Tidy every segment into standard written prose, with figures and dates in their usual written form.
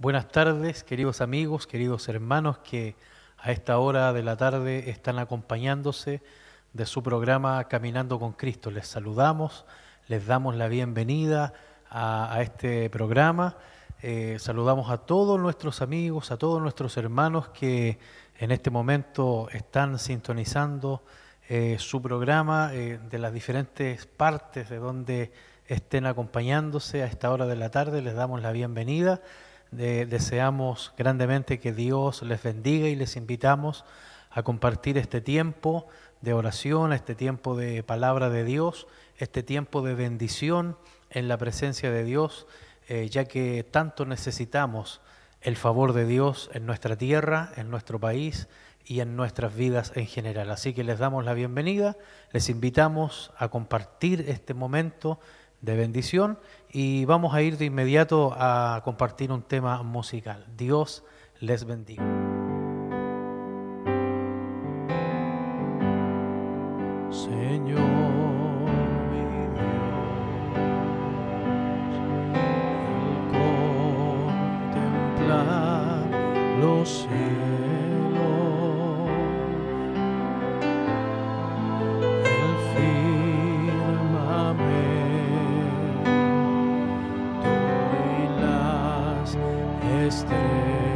Buenas tardes, queridos amigos, queridos hermanos que a esta hora de la tarde están acompañándose de su programa Caminando con Cristo. Les saludamos, les damos la bienvenida a este programa. Saludamos a todos nuestros amigos, a todos nuestros hermanos que en este momento están sintonizando su programa de las diferentes partes de donde estén acompañándose a esta hora de la tarde. Les damos la bienvenida. Deseamos grandemente que Dios les bendiga y les invitamos a compartir este tiempo de oración, este tiempo de palabra de Dios, este tiempo de bendición en la presencia de Dios, ya que tanto necesitamos el favor de Dios en nuestra tierra, en nuestro país y en nuestras vidas en general. Así que les damos la bienvenida, les invitamos a compartir este momento de bendición y vamos a ir de inmediato a compartir un tema musical. Dios les bendiga. Señor mi Dios, al contemplar los cielos, el firmamento, estrellas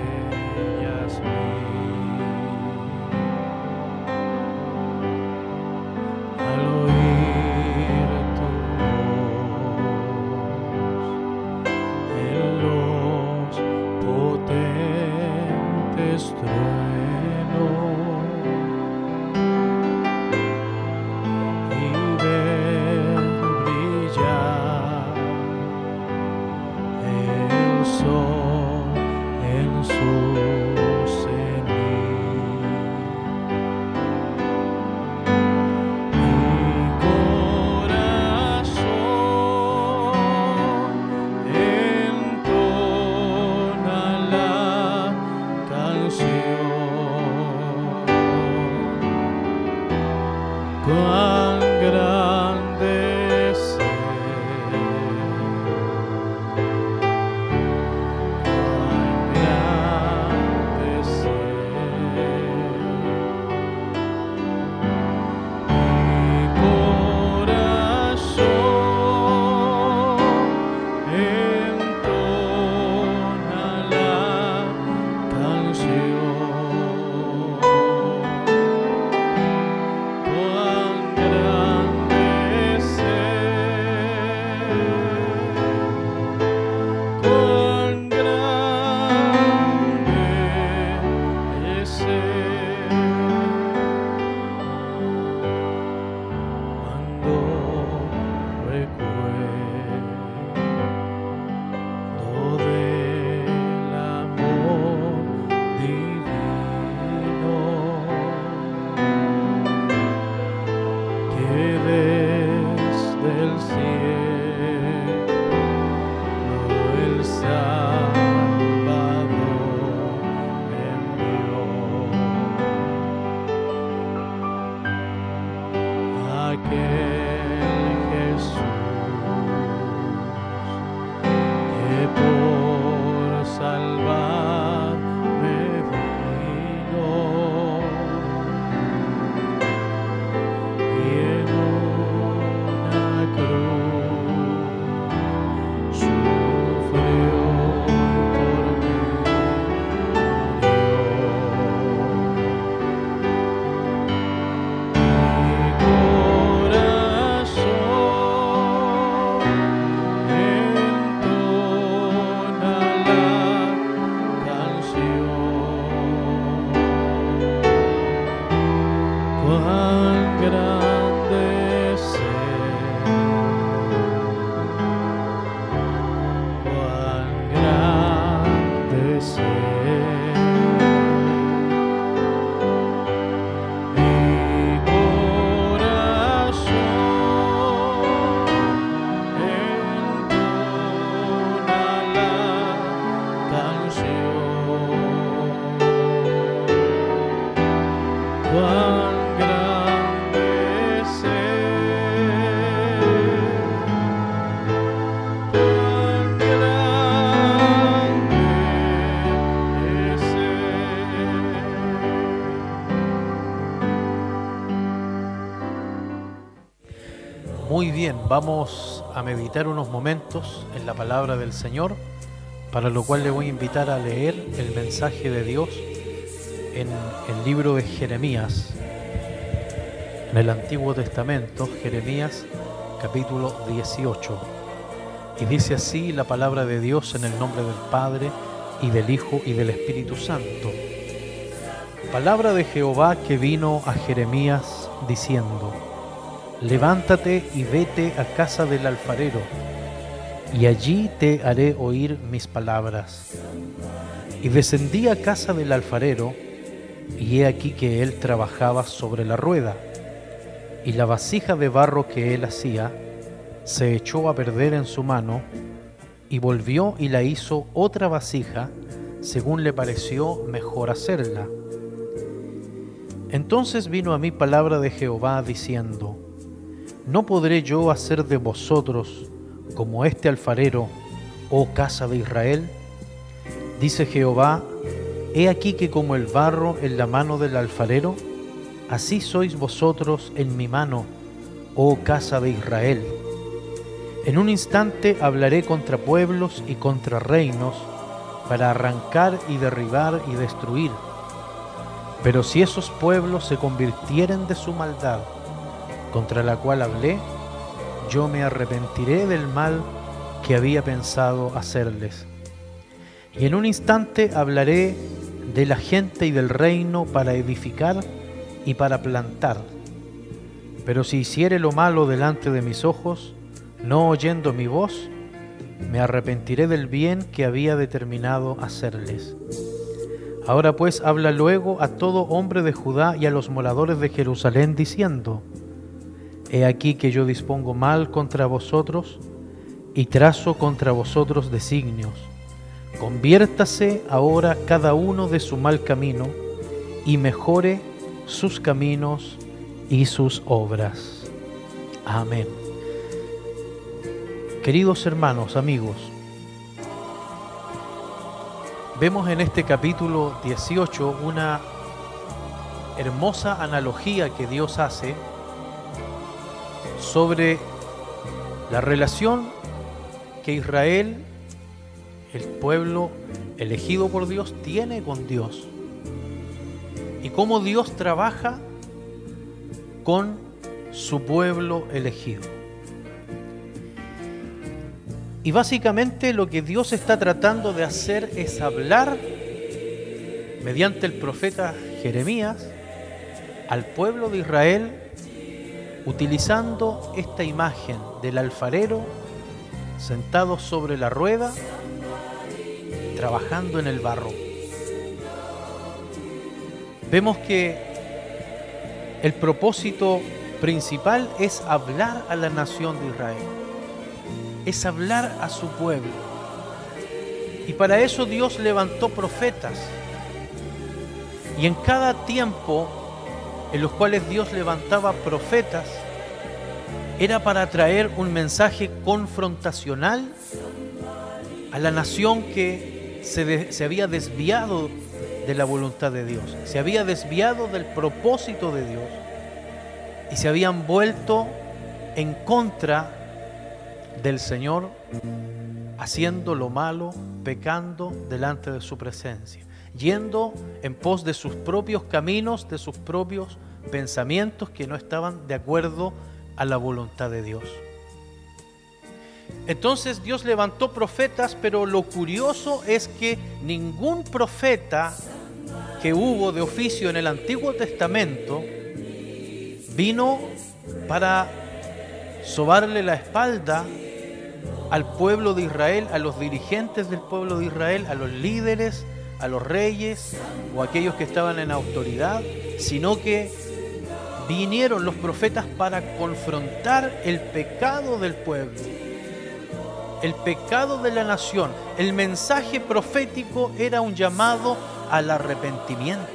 bien, vamos a meditar unos momentos en la palabra del Señor, para lo cual le voy a invitar a leer el mensaje de Dios en el libro de Jeremías, en el Antiguo Testamento, Jeremías capítulo 18. Y dice así la palabra de Dios en el nombre del Padre, y del Hijo, y del Espíritu Santo. Palabra de Jehová que vino a Jeremías diciendo: levántate y vete a casa del alfarero, y allí te haré oír mis palabras. Y descendí a casa del alfarero, y he aquí que él trabajaba sobre la rueda, y la vasija de barro que él hacía se echó a perder en su mano, y volvió y la hizo otra vasija, según le pareció mejor hacerla. Entonces vino a mí palabra de Jehová diciendo: ¿no podré yo hacer de vosotros como este alfarero, oh casa de Israel? Dice Jehová: he aquí que como el barro en la mano del alfarero, así sois vosotros en mi mano, oh casa de Israel. En un instante hablaré contra pueblos y contra reinos, para arrancar y derribar y destruir. Pero si esos pueblos se convirtieren de su maldad, contra la cual hablé, yo me arrepentiré del mal que había pensado hacerles. Y en un instante hablaré de la gente y del reino para edificar y para plantar. Pero si hiciere lo malo delante de mis ojos, no oyendo mi voz, me arrepentiré del bien que había determinado hacerles. Ahora pues habla luego a todo hombre de Judá y a los moradores de Jerusalén, diciendo: he aquí que yo dispongo mal contra vosotros y trazo contra vosotros designios. Conviértase ahora cada uno de su mal camino y mejore sus caminos y sus obras. Amén. Queridos hermanos, amigos, vemos en este capítulo 18 una hermosa analogía que Dios hace sobre la relación que Israel, el pueblo elegido por Dios, tiene con Dios, y cómo Dios trabaja con su pueblo elegido. Y básicamente lo que Dios está tratando de hacer es hablar mediante el profeta Jeremías al pueblo de Israel, utilizando esta imagen del alfarero sentado sobre la rueda, trabajando en el barro. Vemos que el propósito principal es hablar a la nación de Israel, es hablar a su pueblo. Y para eso Dios levantó profetas. Y en cada tiempo en los cuales Dios levantaba profetas, era para traer un mensaje confrontacional a la nación que se había desviado de la voluntad de Dios, se había desviado del propósito de Dios y se habían vuelto en contra del Señor, haciendo lo malo, pecando delante de su presencia, yendo en pos de sus propios caminos, de sus propios pensamientos que no estaban de acuerdo a la voluntad de Dios. Entonces Dios levantó profetas, pero lo curioso es que ningún profeta que hubo de oficio en el Antiguo Testamento vino para sobarle la espalda al pueblo de Israel, a los dirigentes del pueblo de Israel, a los líderes, a los reyes o a aquellos que estaban en autoridad, sino que vinieron los profetas para confrontar el pecado del pueblo, el pecado de la nación. El mensaje profético era un llamado al arrepentimiento.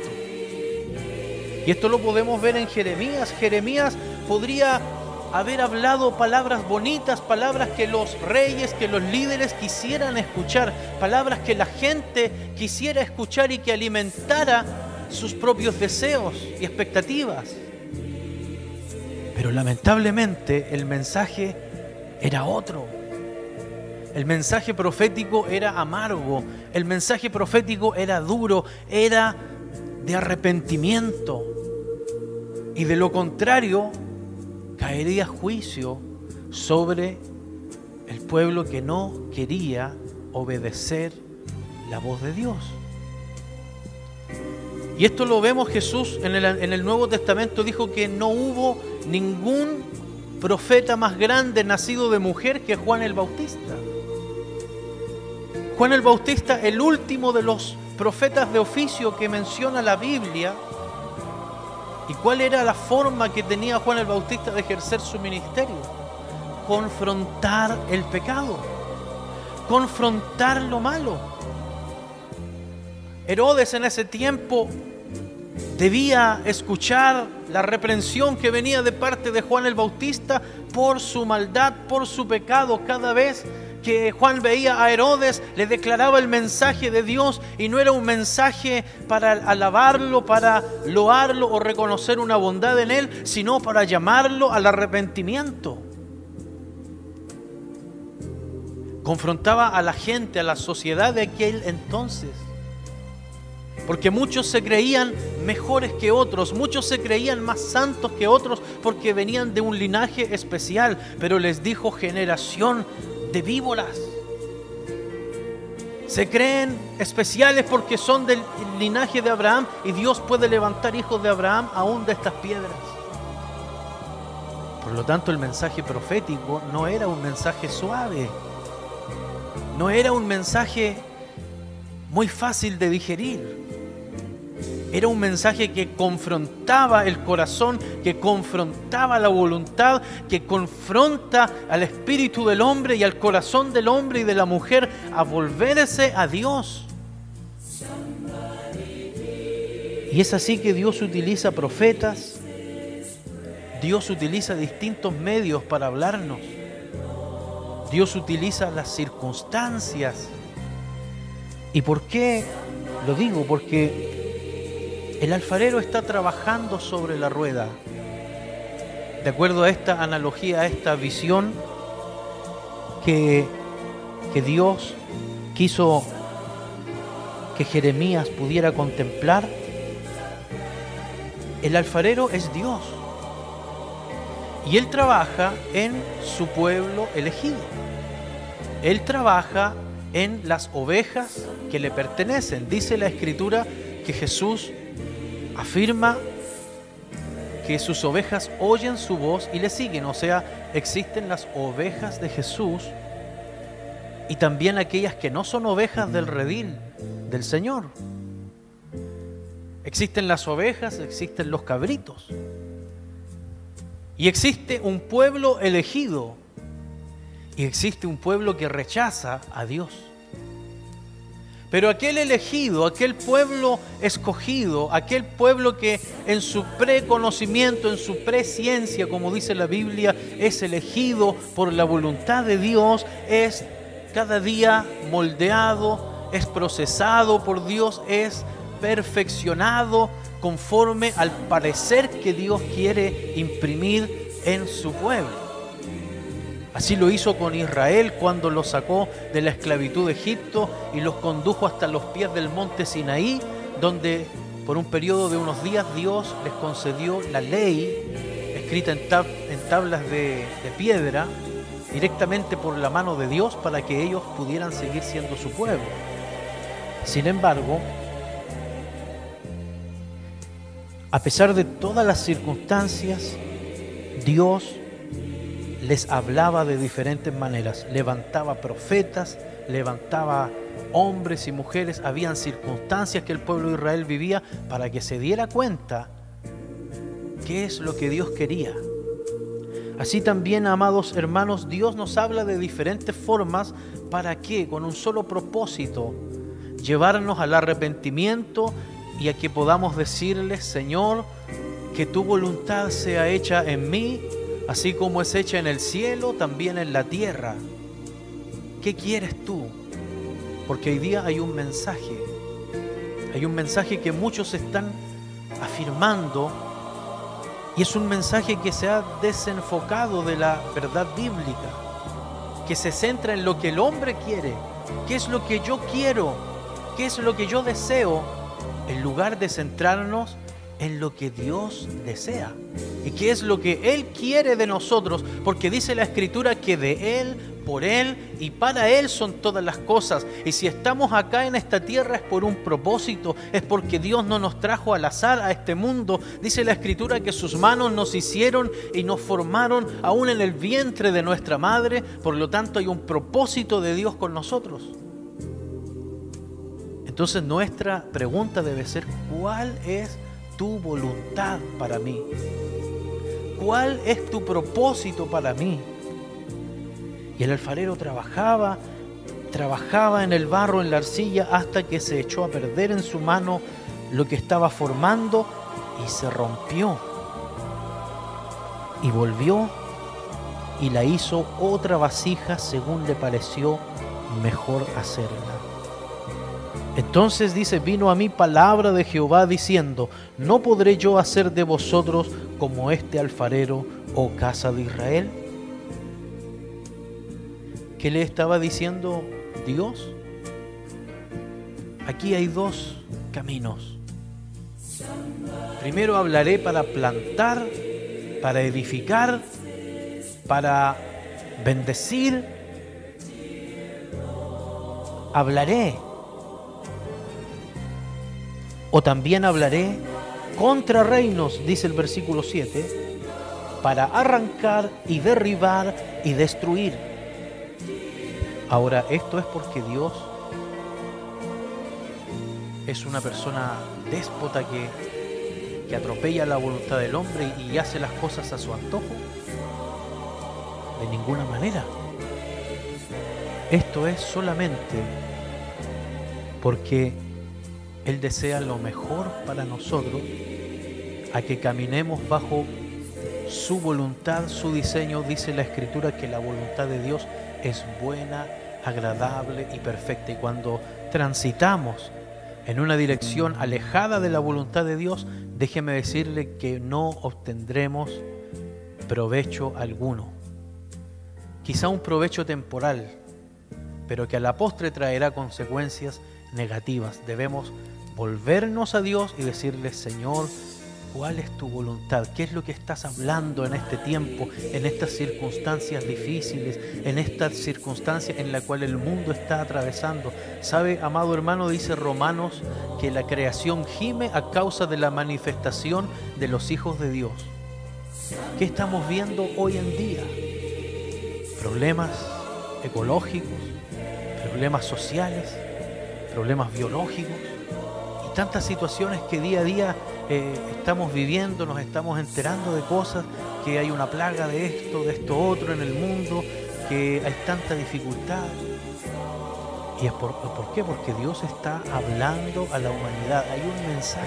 Y esto lo podemos ver en Jeremías. Jeremías podría haber hablado palabras bonitas, palabras que los reyes, que los líderes quisieran escuchar, palabras que la gente quisiera escuchar y que alimentara sus propios deseos y expectativas. Pero lamentablemente el mensaje era otro. El mensaje profético era amargo, el mensaje profético era duro, era de arrepentimiento. Y de lo contrario, caería juicio sobre el pueblo que no quería obedecer la voz de Dios. Y esto lo vemos Jesús en el Nuevo Testamento, dijo que no hubo ningún profeta más grande nacido de mujer que Juan el Bautista. Juan el Bautista, el último de los profetas de oficio que menciona la Biblia. ¿Y cuál era la forma que tenía Juan el Bautista de ejercer su ministerio? Confrontar el pecado, confrontar lo malo. Herodes en ese tiempo debía escuchar la reprensión que venía de parte de Juan el Bautista por su maldad, por su pecado. Cada vez que Juan veía a Herodes, le declaraba el mensaje de Dios, y no era un mensaje para alabarlo, para loarlo o reconocer una bondad en él, sino para llamarlo al arrepentimiento. Confrontaba a la gente, a la sociedad de aquel entonces. Porque muchos se creían mejores que otros, muchos se creían más santos que otros porque venían de un linaje especial. Pero les dijo: generación de víboras. Se creen especiales porque son del linaje de Abraham, y Dios puede levantar hijos de Abraham aún de estas piedras. Por lo tanto, el mensaje profético no era un mensaje suave, no era un mensaje muy fácil de digerir. Era un mensaje que confrontaba el corazón, que confrontaba la voluntad, que confronta al espíritu del hombre y al corazón del hombre y de la mujer a volverse a Dios. Y es así que Dios utiliza profetas, Dios utiliza distintos medios para hablarnos. Dios utiliza las circunstancias. ¿Y por qué lo digo? Porque el alfarero está trabajando sobre la rueda. De acuerdo a esta analogía, a esta visión que Dios quiso que Jeremías pudiera contemplar, el alfarero es Dios. Y Él trabaja en su pueblo elegido. Él trabaja en las ovejas que le pertenecen. Dice la Escritura que Jesús afirma que sus ovejas oyen su voz y le siguen. O sea, existen las ovejas de Jesús y también aquellas que no son ovejas del redil del Señor. Existen las ovejas, existen los cabritos. Y existe un pueblo elegido y existe un pueblo que rechaza a Dios. Pero aquel elegido, aquel pueblo escogido, aquel pueblo que en su preconocimiento, en su presciencia, como dice la Biblia, es elegido por la voluntad de Dios, es cada día moldeado, es procesado por Dios, es perfeccionado conforme al parecer que Dios quiere imprimir en su pueblo. Así lo hizo con Israel cuando los sacó de la esclavitud de Egipto y los condujo hasta los pies del monte Sinaí, donde por un periodo de unos días Dios les concedió la ley escrita en tablas de piedra directamente por la mano de Dios para que ellos pudieran seguir siendo su pueblo. Sin embargo, a pesar de todas las circunstancias, Dios les hablaba de diferentes maneras. Levantaba profetas, levantaba hombres y mujeres. Habían circunstancias que el pueblo de Israel vivía para que se diera cuenta qué es lo que Dios quería. Así también, amados hermanos, Dios nos habla de diferentes formas. ¿Para qué? Con un solo propósito: llevarnos al arrepentimiento y a que podamos decirle: Señor, que tu voluntad sea hecha en mí, así como es hecha en el cielo, también en la tierra. ¿Qué quieres tú? Porque hoy día hay un mensaje que muchos están afirmando Y es un mensaje que se ha desenfocado de la verdad bíblica, que se centra en lo que el hombre quiere, qué es lo que yo quiero, qué es lo que yo deseo, en lugar de centrarnos en lo que Dios desea y qué es lo que Él quiere de nosotros, porque dice la Escritura que de Él, por Él y para Él son todas las cosas. Y si estamos acá en esta tierra es por un propósito, es porque Dios no nos trajo al azar a este mundo. Dice la Escritura que sus manos nos hicieron y nos formaron aún en el vientre de nuestra madre. Por lo tanto hay un propósito de Dios con nosotros. Entonces nuestra pregunta debe ser: ¿cuál es tu voluntad para mí? ¿Cuál es tu propósito para mí? Y el alfarero trabajaba en el barro, en la arcilla, hasta que se echó a perder en su mano lo que estaba formando y se rompió. Y volvió y la hizo otra vasija según le pareció mejor hacerla. Entonces dice: vino a mí palabra de Jehová diciendo: ¿no podré yo hacer de vosotros como este alfarero, oh casa de Israel? ¿Qué le estaba diciendo Dios? Aquí hay dos caminos. Primero hablaré para plantar, para edificar, para bendecir. Hablaré. O también hablaré contra reinos, dice el versículo 7, para arrancar y derribar y destruir. Ahora, esto es porque Dios es una persona déspota que atropella la voluntad del hombre y hace las cosas a su antojo. De ninguna manera. Esto es solamente porque Él desea lo mejor para nosotros, a que caminemos bajo su voluntad, su diseño. Dice la Escritura que la voluntad de Dios es buena, agradable y perfecta. Y cuando transitamos en una dirección alejada de la voluntad de Dios, déjeme decirle que no obtendremos provecho alguno. Quizá un provecho temporal, pero que a la postre traerá consecuencias negativas. Debemos volvernos a Dios y decirle: Señor, ¿cuál es tu voluntad? ¿Qué es lo que estás hablando en este tiempo, en estas circunstancias difíciles, en esta circunstancia en la cual el mundo está atravesando? ¿Sabe, amado hermano? Dice Romanos que la creación gime a causa de la manifestación de los hijos de Dios. ¿Qué estamos viendo hoy en día? Problemas ecológicos, problemas sociales, problemas biológicos y tantas situaciones que día a día estamos viviendo, nos estamos enterando de cosas, que hay una plaga de esto otro en el mundo, que hay tanta dificultad. ¿Y es por qué? Porque Dios está hablando a la humanidad. Hay un mensaje,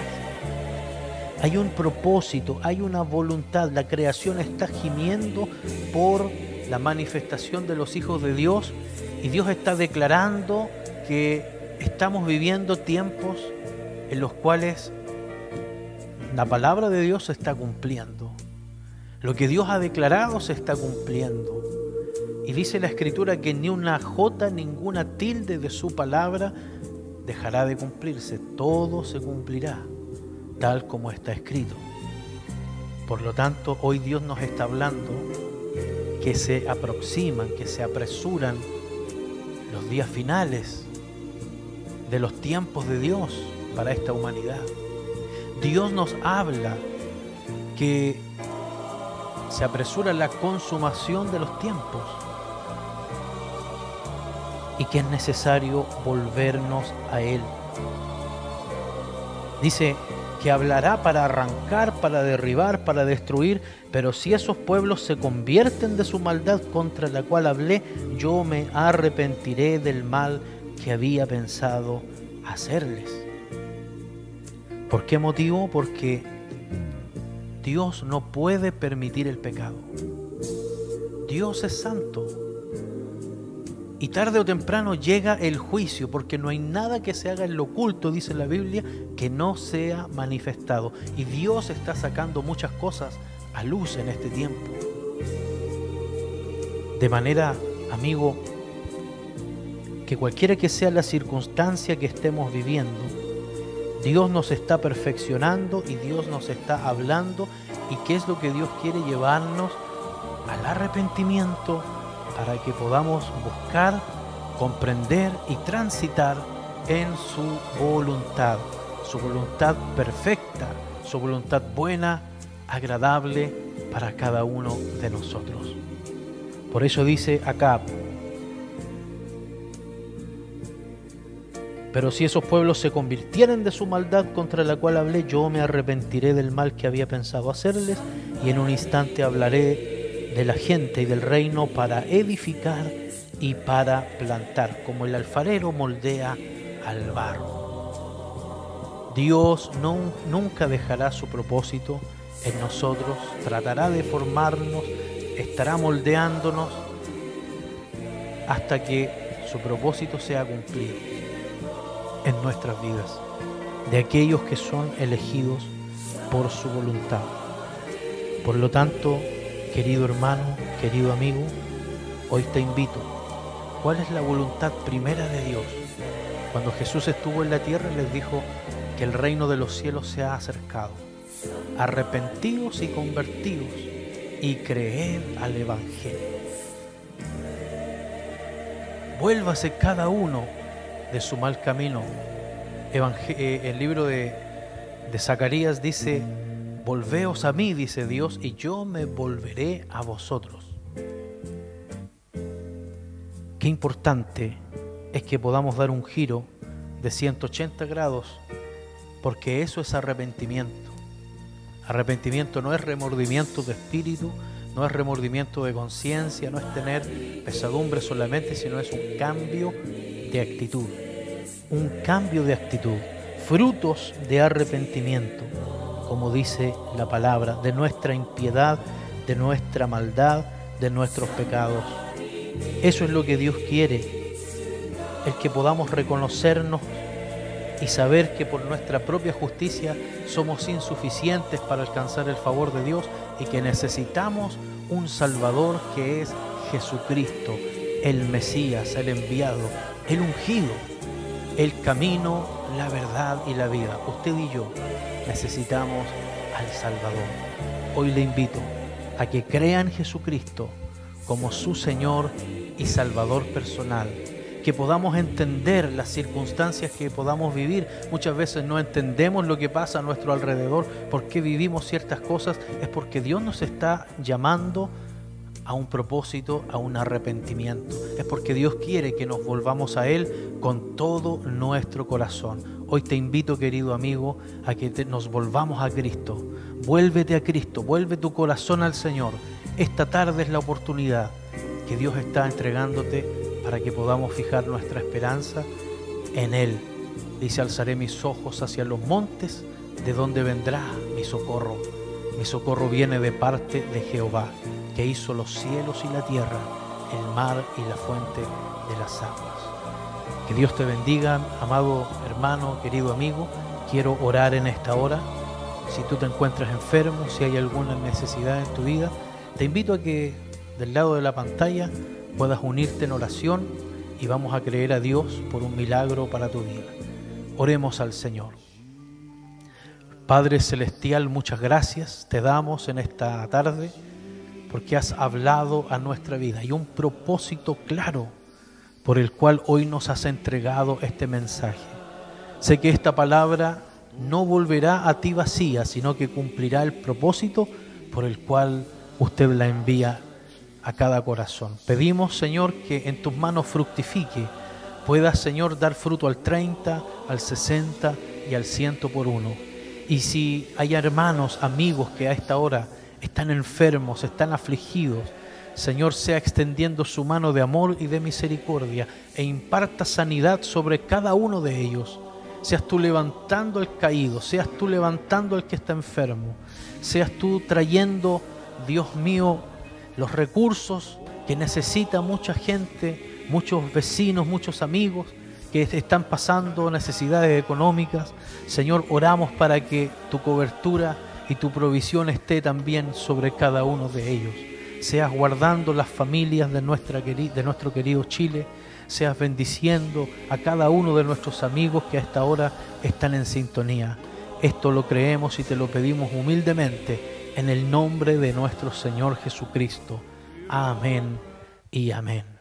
hay un propósito, hay una voluntad. La creación está gimiendo por la manifestación de los hijos de Dios, y Dios está declarando que estamos viviendo tiempos en los cuales la palabra de Dios se está cumpliendo. Lo que Dios ha declarado se está cumpliendo. Y dice la Escritura que ni una jota, ninguna tilde de su palabra dejará de cumplirse. Todo se cumplirá, tal como está escrito. Por lo tanto, hoy Dios nos está hablando que se aproximan, que se apresuran los días finales de los tiempos de Dios para esta humanidad. Dios nos habla que se apresura la consumación de los tiempos y que es necesario volvernos a Él. Dice que hablará para arrancar, para derribar, para destruir, pero si esos pueblos se convierten de su maldad contra la cual hablé, yo me arrepentiré del mal que había pensado hacerles. ¿Por qué motivo? Porque Dios no puede permitir el pecado. Dios es santo. Y tarde o temprano llega el juicio, porque no hay nada que se haga en lo oculto, dice la Biblia, que no sea manifestado. Y Dios está sacando muchas cosas a luz en este tiempo. De manera, amigo, que cualquiera que sea la circunstancia que estemos viviendo, Dios nos está perfeccionando y Dios nos está hablando. ¿Y qué es lo que Dios quiere? Llevarnos al arrepentimiento para que podamos buscar, comprender y transitar en su voluntad perfecta, su voluntad buena, agradable para cada uno de nosotros. Por eso dice Acab: pero si esos pueblos se convirtieren de su maldad contra la cual hablé, yo me arrepentiré del mal que había pensado hacerles, y en un instante hablaré de la gente y del reino para edificar y para plantar, como el alfarero moldea al barro. Dios nunca dejará su propósito en nosotros, tratará de formarnos, estará moldeándonos hasta que su propósito sea cumplido en nuestras vidas, de aquellos que son elegidos por su voluntad. Por lo tanto, querido hermano, querido amigo, hoy te invito. ¿Cuál es la voluntad primera de Dios? Cuando Jesús estuvo en la tierra, les dijo que el reino de los cielos se ha acercado. Arrepentidos y convertidos y creed al Evangelio. Vuélvase cada uno de su mal camino. El libro de Zacarías dice: volveos a mí, dice Dios, y yo me volveré a vosotros. Qué importante es que podamos dar un giro de 180 grados, porque eso es arrepentimiento. Arrepentimiento no es remordimiento de espíritu, no es remordimiento de conciencia, no es tener pesadumbre solamente, sino es un cambio de actitud. Un cambio de actitud, frutos de arrepentimiento, como dice la palabra, de nuestra impiedad, de nuestra maldad, de nuestros pecados. Eso es lo que Dios quiere, el que podamos reconocernos y saber que por nuestra propia justicia somos insuficientes para alcanzar el favor de Dios y que necesitamos un Salvador que es Jesucristo, el Mesías, el enviado, el ungido, el camino, la verdad y la vida. Usted y yo necesitamos al Salvador. Hoy le invito a que crea en Jesucristo como su Señor y Salvador personal, que podamos entender las circunstancias que podamos vivir. Muchas veces no entendemos lo que pasa a nuestro alrededor, por qué vivimos ciertas cosas. Es porque Dios nos está llamando a un propósito, a un arrepentimiento. Es porque Dios quiere que nos volvamos a Él con todo nuestro corazón. Hoy te invito, querido amigo, a que nos volvamos a Cristo. Vuélvete a Cristo, vuelve tu corazón al Señor. Esta tarde es la oportunidad que Dios está entregándote para que podamos fijar nuestra esperanza en Él. Dice: alzaré mis ojos hacia los montes, ¿de dónde vendrá mi socorro? Mi socorro viene de parte de Jehová, que hizo los cielos y la tierra, el mar y la fuente de las aguas. Que Dios te bendiga, amado hermano, querido amigo. Quiero orar en esta hora. Si tú te encuentras enfermo, si hay alguna necesidad en tu vida, te invito a que del lado de la pantalla puedas unirte en oración y vamos a creer a Dios por un milagro para tu vida. Oremos al Señor. Padre Celestial, muchas gracias te damos en esta tarde porque has hablado a nuestra vida. Hay un propósito claro por el cual hoy nos has entregado este mensaje. Sé que esta palabra no volverá a ti vacía, sino que cumplirá el propósito por el cual usted la envía a cada corazón. Pedimos, Señor, que en tus manos fructifique, puedas, Señor, dar fruto al 30, al 60 y al 100 por uno. Y si hay hermanos, amigos que a esta hora están enfermos, están afligidos, Señor, sea extendiendo su mano de amor y de misericordia e imparta sanidad sobre cada uno de ellos. Seas tú levantando al caído, seas tú levantando al que está enfermo, seas tú trayendo, Dios mío, los recursos que necesita mucha gente, muchos vecinos, muchos amigos que están pasando necesidades económicas. Señor, oramos para que tu cobertura y tu provisión esté también sobre cada uno de ellos. Seas guardando las familias de nuestro querido Chile, seas bendiciendo a cada uno de nuestros amigos que a esta hora están en sintonía. Esto lo creemos y te lo pedimos humildemente en el nombre de nuestro Señor Jesucristo. Amén y amén.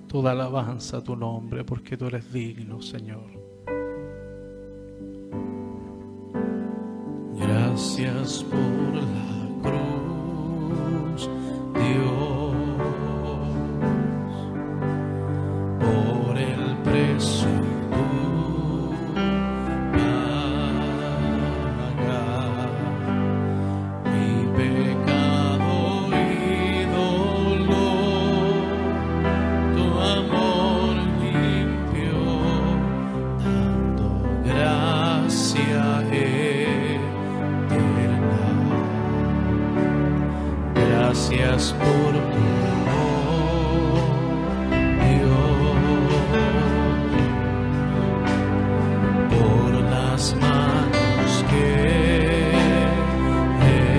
Toda alabanza a tu nombre, porque tú eres digno, Señor. Gracias por la cruz, Dios, por el precio tú pagas mi pecado y dolor. Tu amor limpió, dando gracia eterna. Gracias por tu amor, Dios, por las manos que herí,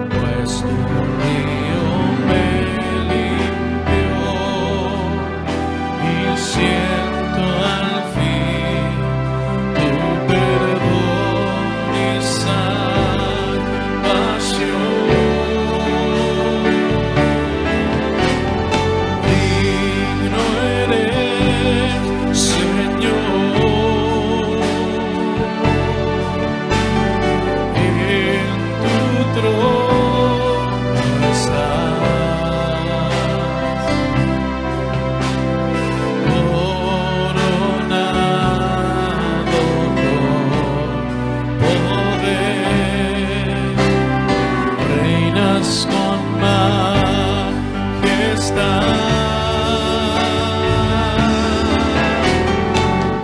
pues tu río me limpió y siento al fin tu perdón y salvación. Digno eres, Señor, en tu trono estás, coronado con poder, reinas con majestad.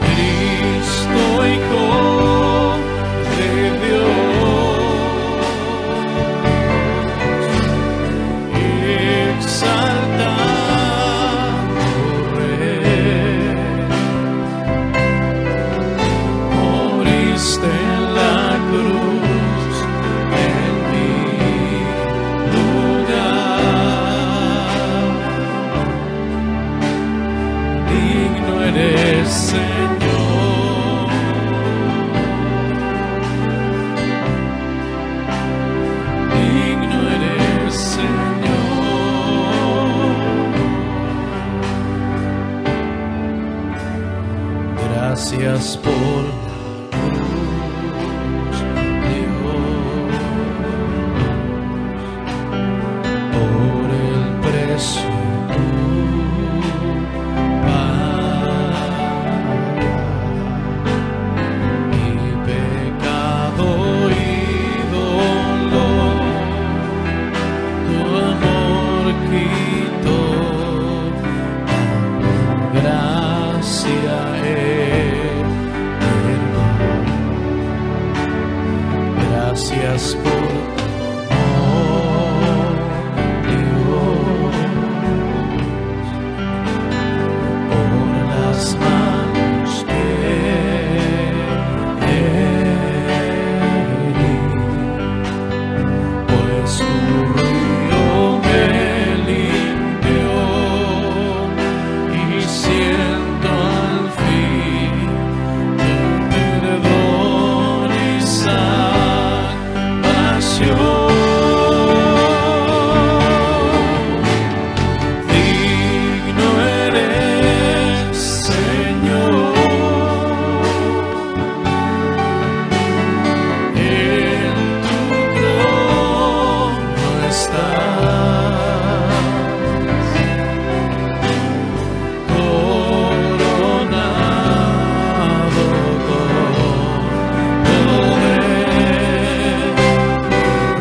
Cristo, Hijo de Dios, exaltado Rey, moriste en la cruz en mi lugar. Gracias por tu amor, Dios, por las manos que herí, pues tu río me limpió y siento al fin tu perdón y salvación. Digno eres, Señor, en tu trono estás, coronado con poder,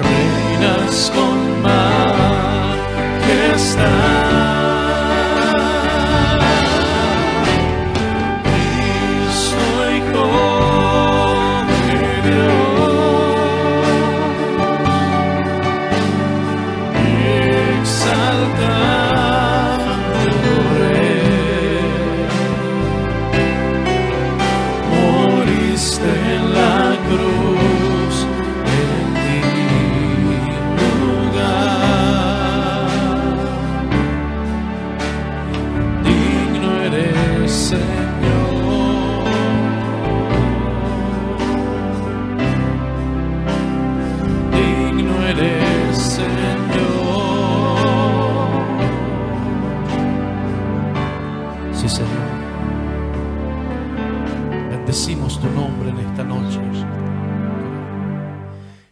reinas con majestad. Cristo, Hijo de Dios, exaltado Rey, moriste en la cruz en mi lugar. Digno eres, Señor, digno eres, Señor. Sí, Señor. Bendecimos tu nombre en esta noche.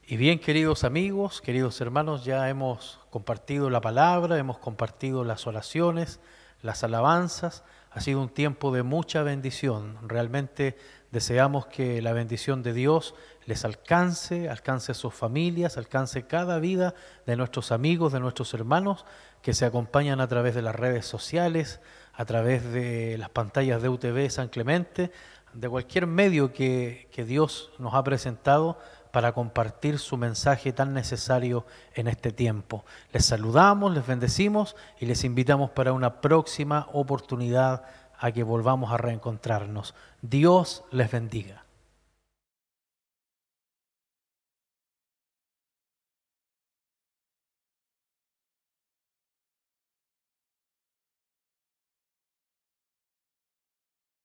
Y bien, queridos amigos, queridos hermanos, ya hemos compartido la palabra, hemos compartido las oraciones, las alabanzas. Ha sido un tiempo de mucha bendición. Realmente deseamos que la bendición de Dios les alcance a sus familias, alcance cada vida de nuestros amigos, de nuestros hermanos que se acompañan a través de las redes sociales, a través de las pantallas de UTV San Clemente, de cualquier medio que Dios nos ha presentado para compartir su mensaje tan necesario en este tiempo. Les saludamos, les bendecimos y les invitamos para una próxima oportunidad a que volvamos a reencontrarnos. Dios les bendiga.